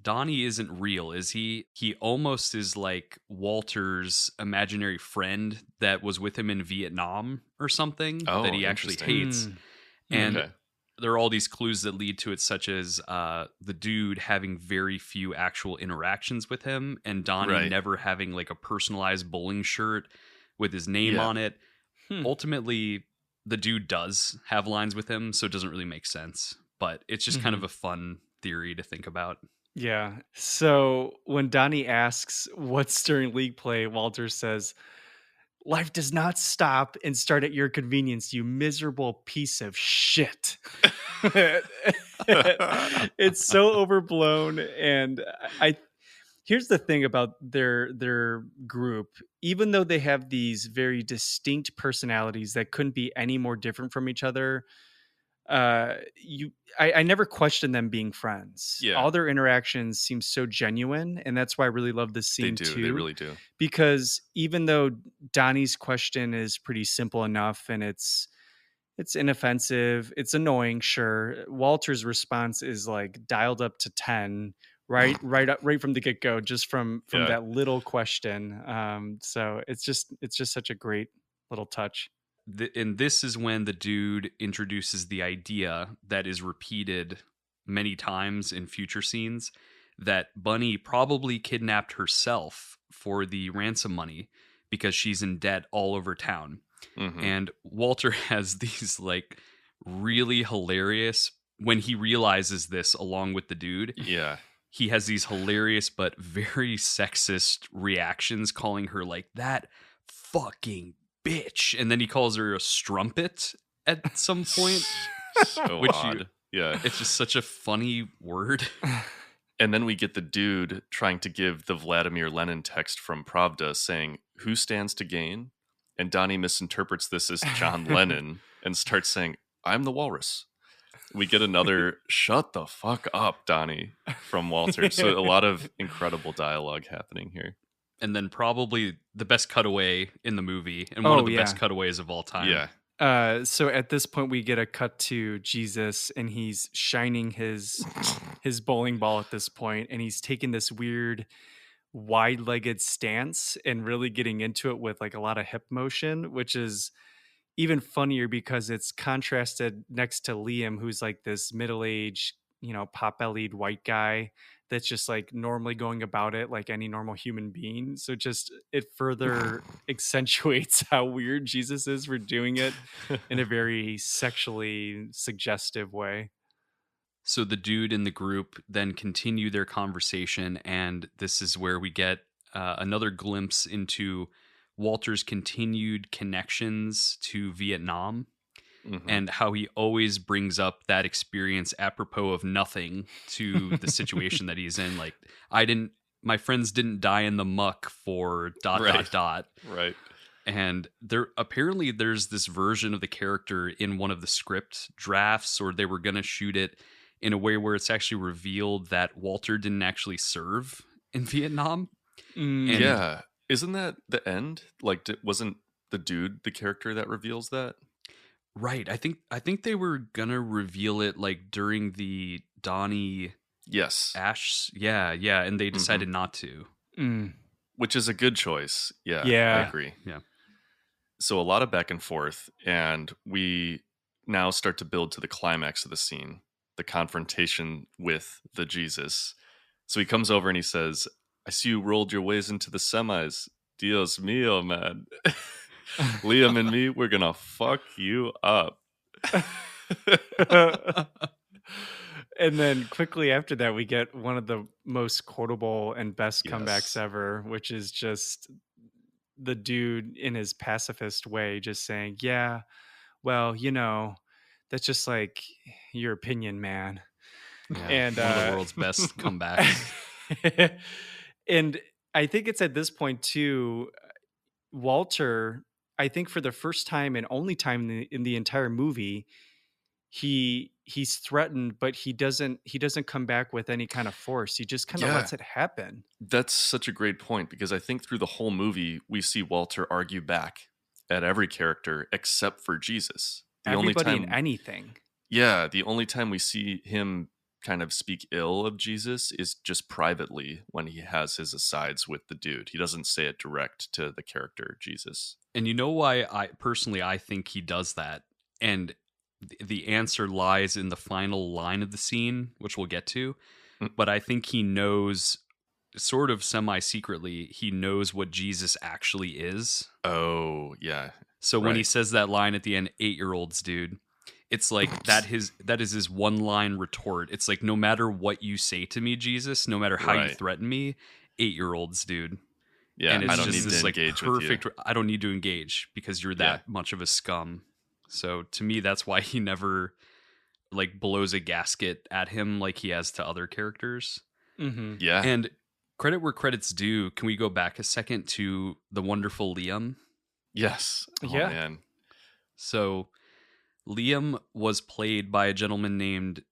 Donnie isn't real, is he? He almost is like Walter's imaginary friend that was with him in Vietnam or something that he actually hates. And there are all these clues that lead to it, such as the dude having very few actual interactions with him, and Donnie never having like a personalized bowling shirt with his name on it. Ultimately, the dude does have lines with him, so it doesn't really make sense. But it's just kind of a fun theory to think about. Yeah. So when Donnie asks what's during league play, Walter says, "Life does not stop and start at your convenience, you miserable piece of shit." It's so overblown. And here's the thing about their group. Even though they have these very distinct personalities that couldn't be any more different from each other, I never questioned them being friends. All their interactions seem so genuine, and that's why I really love this scene too. They really do. Because even though Donnie's question is pretty simple enough and it's inoffensive, it's annoying, sure, Walter's response is like dialed up to 10 right from the get-go, just from that little question. So it's just such a great little touch. And this is when the dude introduces the idea that is repeated many times in future scenes, that Bunny probably kidnapped herself for the ransom money because she's in debt all over town. And Walter has these like really hilarious when he realizes this along with the dude, Yeah. he has these hilarious but very sexist reactions, calling her like that fucking bitch. And then he calls her a strumpet at some point, So which odd. Yeah. it's just such a funny word. And then we get the dude trying to give the Vladimir Lenin text from Pravda saying, "Who stands to gain?" And Donnie misinterprets this as John Lennon and starts saying, "I'm the walrus." We get another "shut the fuck up, Donnie" from Walter. So a lot of incredible dialogue happening here. And then probably the best cutaway in the movie, and one of the best cutaways of all time. Yeah. So at this point, we get a cut to Jesus, and he's shining his bowling ball at this point, and he's taking this weird wide-legged stance and really getting into it with like a lot of hip motion, which is even funnier because it's contrasted next to Liam, who's like this middle-aged, pot-bellied white guy that's just like normally going about it like any normal human being. So just it further accentuates how weird Jesus is for doing it in a very sexually suggestive way. So the dude in the group then continue their conversation, and this is where we get another glimpse into Walter's continued connections to Vietnam. Mm-hmm. And how he always brings up that experience apropos of nothing to the situation that he's in. Like, my friends didn't die in the muck for ... Right. And there's this version of the character in one of the script drafts, or they were going to shoot it in a way where it's actually revealed that Walter didn't actually serve in Vietnam. And yeah. Isn't that the end? Like, wasn't the dude the character that reveals that? Right. I think they were gonna reveal it like during the Donnie Ash. Yeah, and they decided not to. Which is a good choice. Yeah. I agree. Yeah. So a lot of back and forth, and we now start to build to the climax of the scene, the confrontation with the Jesus. So he comes over and he says, "I see you rolled your ways into the semis. Dios mío, man. Liam and me, we're gonna fuck you up." And then quickly after that, we get one of the most quotable and best comebacks ever, which is just the dude in his pacifist way just saying, "Yeah, well, that's just like your opinion, man." Yeah, And one of the world's best comebacks. And I think it's at this point too, Walter, I think for the first time and only time in the entire movie, he's threatened, but he doesn't come back with any kind of force. He just kind of lets it happen. That's such a great point, because I think through the whole movie we see Walter argue back at every character except for Jesus. Everybody and anything. Yeah, the only time we see him kind of speak ill of Jesus is just privately when he has his asides with the dude. He doesn't say it direct to the character Jesus. And you know why I think he does that? And the answer lies in the final line of the scene, which we'll get to. But I think he knows, sort of semi-secretly, he knows what Jesus actually is. Oh, yeah. So when he says that line at the end, 8-year-olds, dude, it's like that is his one-line retort. It's like, no matter what you say to me, Jesus, no matter how you threaten me, 8-year-olds, dude. Yeah, and it's I don't just need this to like engage perfect. with you. I don't need to engage because you're that much of a scum. So to me, that's why he never like blows a gasket at him like he has to other characters. Mm-hmm. Yeah. And credit where credit's due. Can we go back a second to the wonderful Liam? Yes. Oh, man. So Liam was played by a gentleman named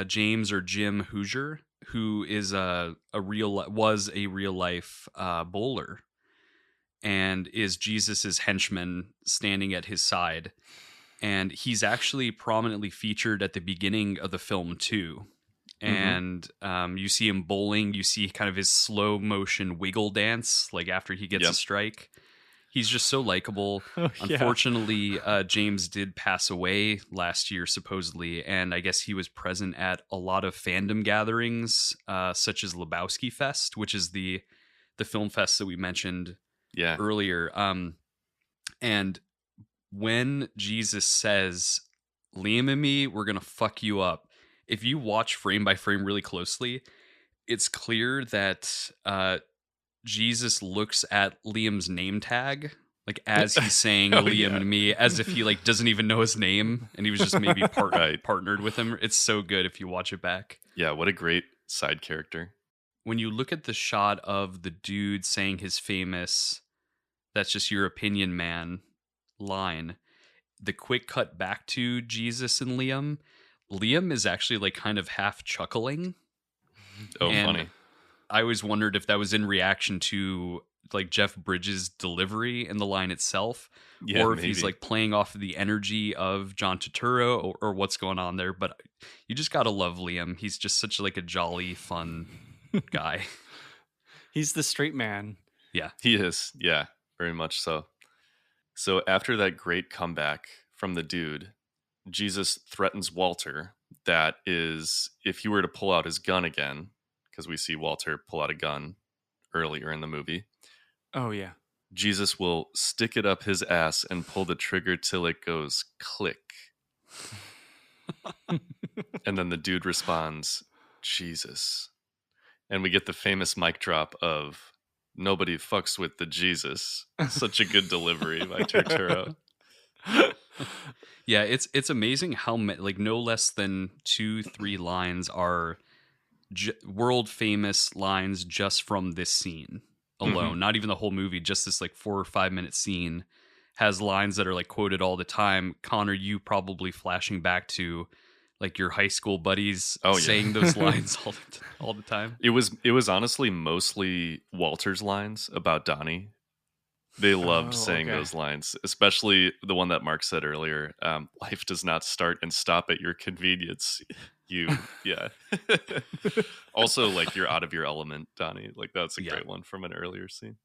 James or Jim Hoosier, who is was a real life bowler, and is Jesus's henchman standing at his side. And he's actually prominently featured at the beginning of the film too. And you see him bowling. You see kind of his slow motion wiggle dance, like after he gets a strike. He's just so likable. Unfortunately, James did pass away last year, supposedly, and I guess he was present at a lot of fandom gatherings, such as Lebowski Fest, which is the film fest that we mentioned earlier. And when Jesus says, "Liam and me, we're gonna fuck you up," if you watch frame by frame really closely, it's clear that Jesus looks at Liam's name tag, like as he's saying Oh, Liam yeah. and me, as if he like doesn't even know his name and he was just maybe Right. partnered with him. It's so good if you watch it back. Yeah, what a great side character. When you look at the shot of the dude saying his famous "That's just your opinion, man" line, the quick cut back to Jesus and Liam is actually like kind of half chuckling. Oh, And funny. I always wondered if that was in reaction to like Jeff Bridges' delivery in the line itself, Yeah, or if he's maybe. like playing off of the energy of John Turturro, or what's going on there. But you just gotta love Liam. He's just such like a jolly, fun guy. He's the straight man. Yeah. He is. Yeah, very much so. So after that great comeback from the dude, Jesus threatens Walter that is, if he were to pull out his gun again, because we see Walter pull out a gun earlier in the movie, Oh yeah. Jesus will stick it up his ass and pull the trigger till it goes click. And then the dude responds, Jesus. And we get the famous mic drop of nobody fucks with the Jesus. Such a good delivery by Turturro. Yeah, it's amazing how like no less than 2-3 lines are world famous lines just from this scene alone. Not even the whole movie, just this like 4 or 5 minute scene has lines that are like quoted all the time. Connor, you probably flashing back to like your high school buddies Oh, yeah. saying those lines all the time. It was honestly mostly Walter's lines about Donnie. They loved saying okay. those lines, especially the one that Mark said earlier. Life does not start and stop at your convenience. Yeah. Also, like, you're out of your element, Donnie. Like, that's a Yeah. great one from an earlier scene.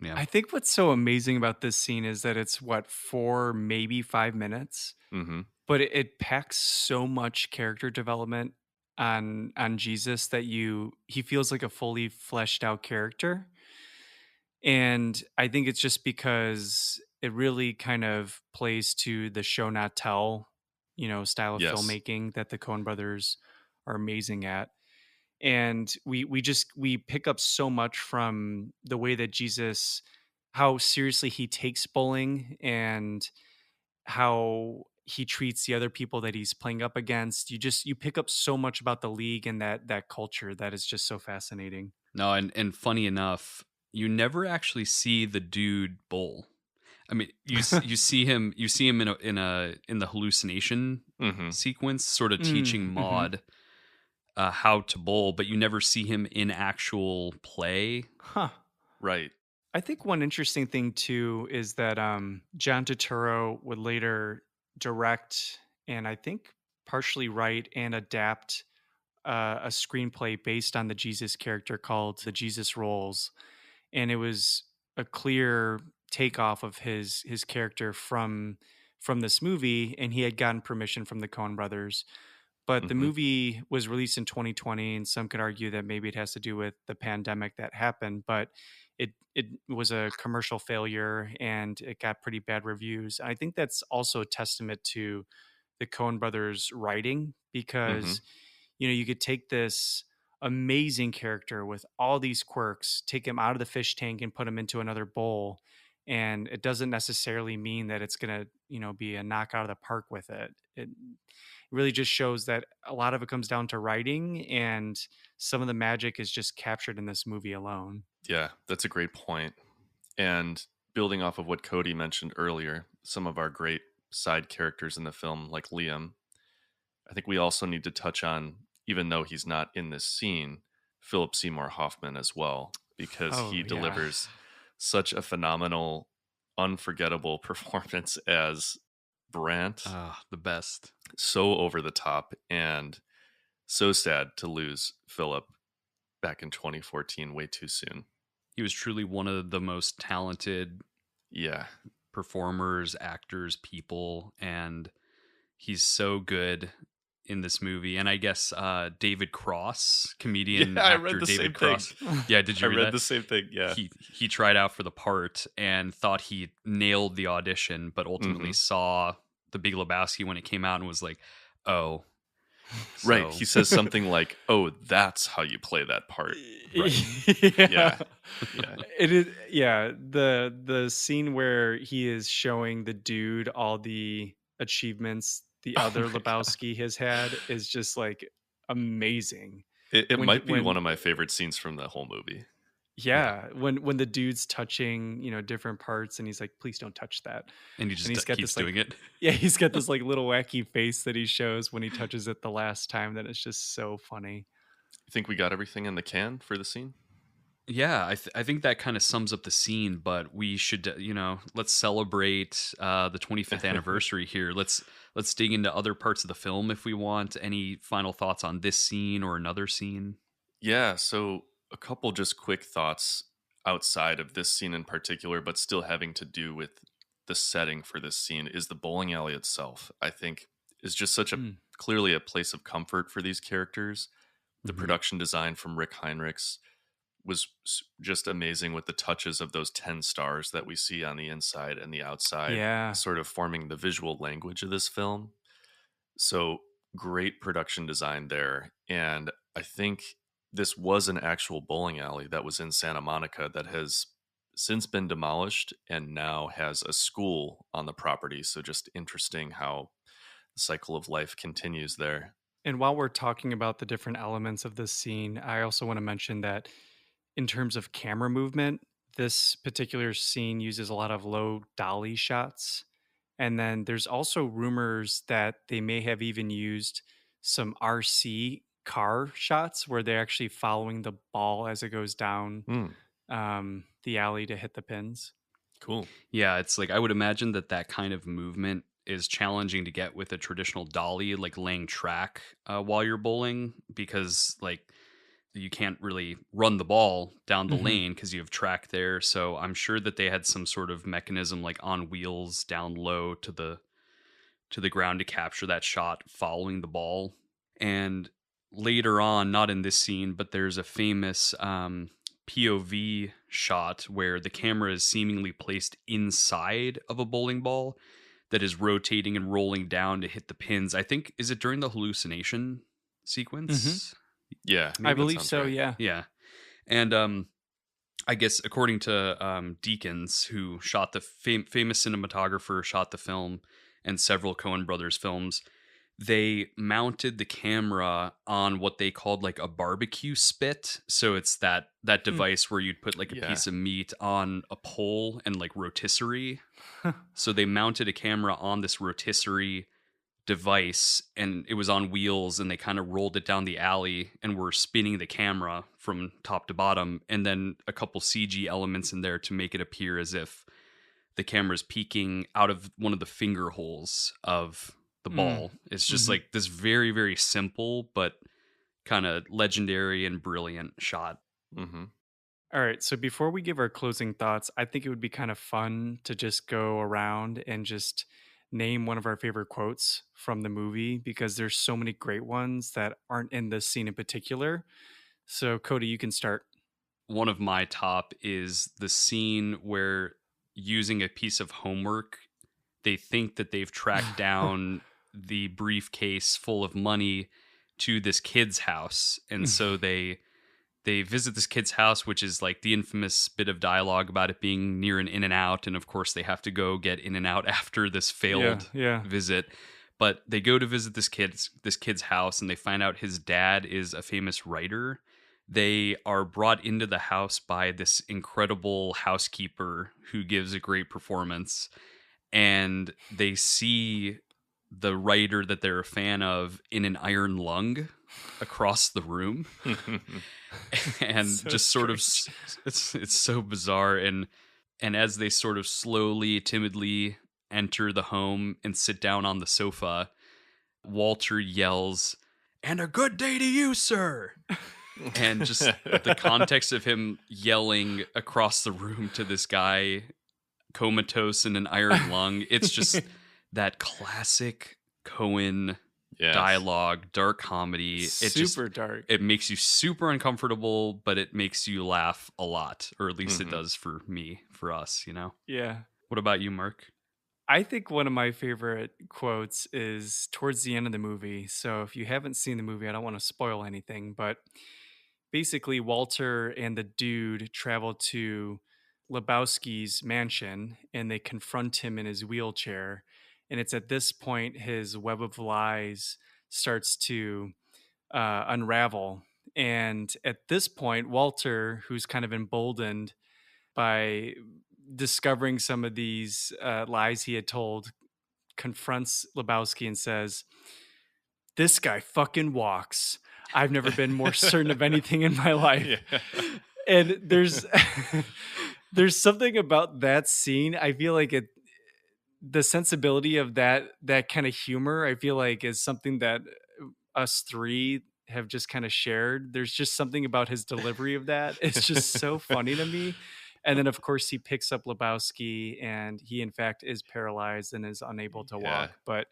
Yeah. I think what's so amazing about this scene is that it's 4, maybe 5 minutes, Mm-hmm. but it packs so much character development on Jesus that he feels like a fully fleshed out character. And I think it's just because it really kind of plays to the show not tell, style of Yes. filmmaking that the Coen brothers are amazing at. And we pick up so much from the way that Jesus, how seriously he takes bowling and how he treats the other people that he's playing up against. You pick up so much about the league and that culture that is just so fascinating. No, and funny enough, you never actually see the dude bowl. I mean, you see him in the hallucination Mm-hmm. sequence, sort of teaching Maud how to bowl, but you never see him in actual play. Huh. Right. I think one interesting thing too is that John Turturro would later direct and I think partially write and adapt a screenplay based on the Jesus character called The Jesus Rolls, and it was a clear takeoff of his character from this movie, and he had gotten permission from the Coen brothers. But the Mhm. movie was released in 2020, and some could argue that maybe it has to do with the pandemic that happened. But it was a commercial failure, and it got pretty bad reviews. I think that's also a testament to the Coen brothers' writing, because you could take this amazing character with all these quirks, take him out of the fish tank and put him into another bowl, and it doesn't necessarily mean that it's gonna be a knock out of the park with it. It really just shows that a lot of it comes down to writing, and some of the magic is just captured in this movie alone. Yeah, that's a great point. And building off of what Cody mentioned earlier, some of our great side characters in the film, like Liam, I think we also need to touch on, even though he's not in this scene, Philip Seymour Hoffman as well, because Oh, he yeah. delivers such a phenomenal, unforgettable performance as Brant. The best. So over the top and so sad to lose Philip back in 2014 way too soon. He was truly one of the most talented Yeah. performers, actors, people, and he's so good in this movie. And I guess David Cross, comedian, Yeah, I actor read the David same Cross. thing. Yeah, did you I read read that? the same thing. Yeah. He tried out for the part and thought he nailed the audition, but ultimately saw The Big Lebowski when it came out and was like, oh, Right. So, He says something like, "Oh, that's how you play that part." Yeah. Yeah. Yeah. It is, yeah, the scene where he is showing the dude all the achievements the Oh other my god. Lebowski has had is just like amazing. It When might be one when of my favorite scenes from the whole movie. yeah. yeah, when the dude's touching, different parts and he's like, please don't touch that. And he And he's just got keeps this like doing it. yeah, he's got this like little wacky face that he shows when he touches it the last time that it's just so funny. You think we got everything in the can for the scene? Yeah, I think that kind of sums up the scene, but we should, let's celebrate the 25th anniversary here. Let's dig into other parts of the film if we want. Any final thoughts on this scene or another scene? Yeah, so a couple just quick thoughts outside of this scene in particular, but still having to do with the setting for this scene is the bowling alley itself. I think is just such a Mm. clearly a place of comfort for these characters. The Mhm. production design from Rick Heinrichs was just amazing with the touches of those 10 stars that we see on the inside and the outside, Yeah. sort of forming the visual language of this film. So great production design there. And I think this was an actual bowling alley that was in Santa Monica that has since been demolished and now has a school on the property. So just interesting how the cycle of life continues there. And while we're talking about the different elements of this scene, I also want to mention that in terms of camera movement, this particular scene uses a lot of low dolly shots. And then there's also rumors that they may have even used some RC car shots where they're actually following the ball as it goes down Hmm, the alley to hit the pins. cool. Yeah, it's like I would imagine that kind of movement is challenging to get with a traditional dolly, like laying track while you're bowling, because like you can't really run the ball down the Hmm. lane because you have track there. So I'm sure that they had some sort of mechanism like on wheels down low to the ground to capture that shot following the ball. And later on, not in this scene, but there's a famous POV shot where the camera is seemingly placed inside of a bowling ball that is rotating and rolling down to hit the pins. I think, is it during the hallucination sequence? Yeah, I that believe sounds so, right. yeah. Yeah. And I guess according to Deakins, who shot the famous cinematographer, shot the film and several Coen brothers films, they mounted the camera on what they called like a barbecue spit. So it's that device where you'd put like a Yeah. piece of meat on a pole and like rotisserie. So they mounted a camera on this rotisserie device and it was on wheels and they kind of rolled it down the alley and were spinning the camera from top to bottom and then a couple CG elements in there to make it appear as if the camera's peeking out of one of the finger holes of the ball. It's just Mhm. like this very, very simple but kind of legendary and brilliant shot. Hmm. All right. So before we give our closing thoughts, I think it would be kind of fun to just go around and just name one of our favorite quotes from the movie because there's so many great ones that aren't in this scene in particular. So, Cody, you can start. One of my top is the scene where using a piece of homework, they think that they've tracked down the briefcase full of money to this kid's house. And so they visit this kid's house, which is like the infamous bit of dialogue about it being near an In-N-Out, and of course they have to go get In-N-Out after this failed Yeah. visit. But they go to visit this kid's house, and they find out his dad is a famous writer. They are brought into the house by this incredible housekeeper who gives a great performance, and they see the writer that they're a fan of in an iron lung across the room. And So just sort of strange. it's so bizarre, and as they sort of slowly timidly enter the home and sit down on the sofa, Walter yells, "And a good day to you, sir." And just the context of him yelling across the room to this guy comatose in an iron lung, it's just that classic Coen Yes. dialogue, dark comedy. Super dark. It makes you super uncomfortable, but it makes you laugh a lot, or at least it does for me, for us, Yeah. What about you, Mark? I think one of my favorite quotes is towards the end of the movie. So if you haven't seen the movie, I don't want to spoil anything, but basically Walter and the dude travel to Lebowski's mansion and they confront him in his wheelchair. And it's at this point his web of lies starts to unravel. And at this point, Walter, who's kind of emboldened by discovering some of these lies he had told, confronts Lebowski and says, "This guy fucking walks. I've never been more certain of anything in my life." Yeah. And there's there's something about that scene. I feel like the sensibility of that kind of humor, I feel like is something that us three have just kind of shared. There's just something about his delivery of that. It's just so funny to me. And then of course he picks up Lebowski and he in fact is paralyzed and is unable to walk. But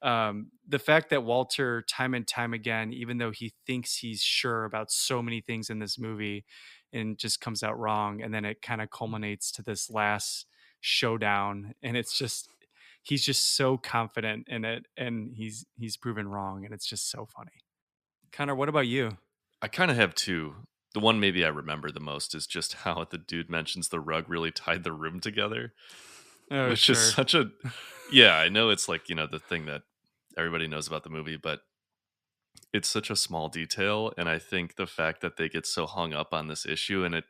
the fact that Walter time and time again, even though he thinks he's sure about so many things in this movie and just comes out wrong, and then it kind of culminates to this last showdown, and it's just he's just so confident in it, and he's proven wrong, and it's just so funny. Connor, what about you? I kind of have two. The one maybe I remember the most is just how the dude mentions the rug really tied the room together, Oh, which sure. is such a, yeah, I know it's like, the thing that everybody knows about the movie, but it's such a small detail. And I think the fact that they get so hung up on this issue, and it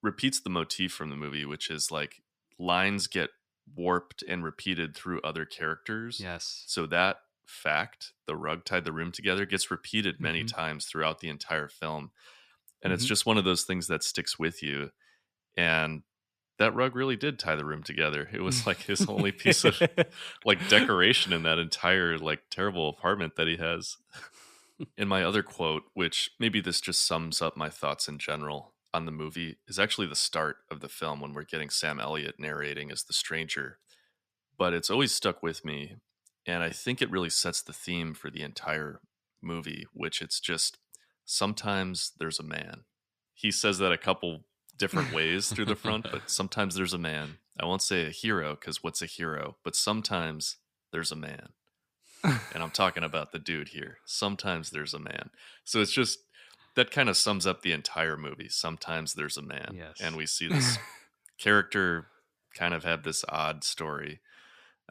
repeats the motif from the movie, which is like lines get warped and repeated through other characters. Yes. So that fact, the rug tied the room together, gets repeated many times throughout the entire film. And it's just one of those things that sticks with you. And that rug really did tie the room together. It was like his only piece of like decoration in that entire like terrible apartment that he has. And my other quote, which maybe this just sums up my thoughts in general on the movie, is actually the start of the film when we're getting Sam Elliott narrating as the stranger. But it's always stuck with me. And I think it really sets the theme for the entire movie, which it's just sometimes there's a man. He says that a couple different ways through the front, but sometimes there's a man. I won't say a hero because what's a hero? But sometimes there's a man. And I'm talking about the dude here. Sometimes there's a man. So it's just that kind of sums up the entire movie. Sometimes there's a man. Yes. And we see this character kind of have this odd story.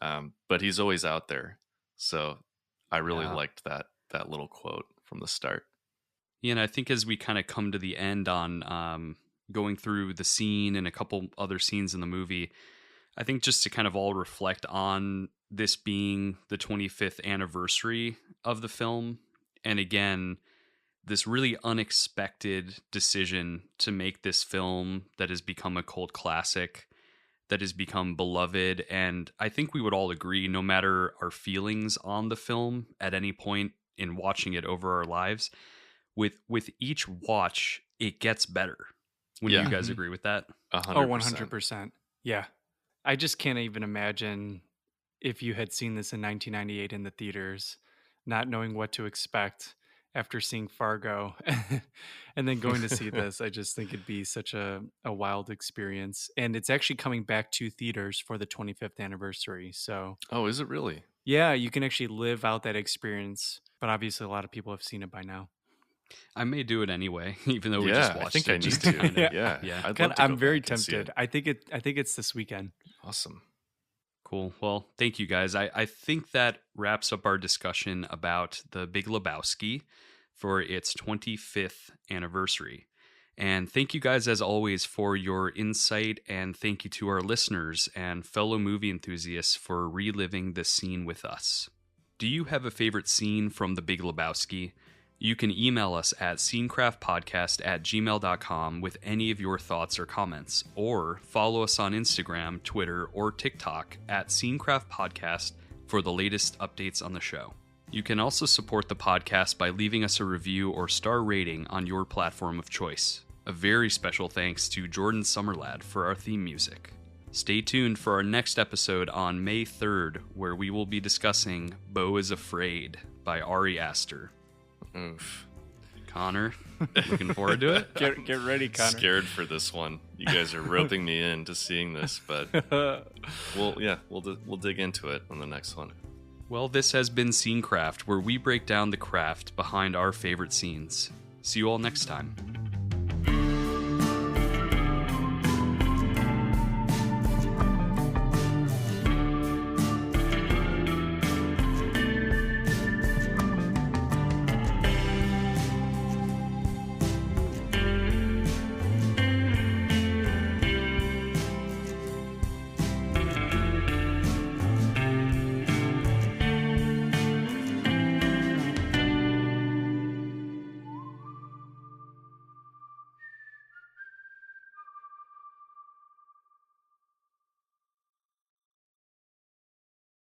But he's always out there. So I really liked that little quote from the start. Yeah, and I think as we kind of come to the end on going through the scene and a couple other scenes in the movie, I think just to kind of all reflect on this being the 25th anniversary of the film, and again, this really unexpected decision to make this film that has become a cult classic, that has become beloved. And I think we would all agree, no matter our feelings on the film at any point in watching it over our lives, with each watch, it gets better. When you guys agree with that? 100%. Oh, 100%. Yeah. I just can't even imagine if you had seen this in 1998 in the theaters, not knowing what to expect after seeing Fargo and then going to see this. I just think it'd be such a wild experience. And it's actually coming back to theaters for the 25th anniversary. So, oh, is it really? Yeah, you can actually live out that experience. But obviously, a lot of people have seen it by now. I may do it anyway, even though we just watched it. I think I need to. Kinda, Yeah. I'm very tempted. I think it's this weekend. Awesome. Cool. Well, thank you guys. I think that wraps up our discussion about the Big Lebowski for its 25th anniversary. And thank you guys, as always, for your insight, and thank you to our listeners and fellow movie enthusiasts for reliving this scene with us. Do you have a favorite scene from the Big Lebowski? You can email us at scenecraftpodcast@gmail.com with any of your thoughts or comments, or follow us on Instagram, Twitter, or TikTok at scenecraftpodcast for the latest updates on the show. You can also support the podcast by leaving us a review or star rating on your platform of choice. A very special thanks to Jordan Summerlad for our theme music. Stay tuned for our next episode on May 3rd, where we will be discussing Beau is Afraid by Ari Aster. Oof. Connor, looking forward to it? Get ready, Connor. Scared for this one. You guys are roping me into seeing this, but we'll dig into it on the next one. Well, this has been Scenecraft, where we break down the craft behind our favorite scenes. See you all next time.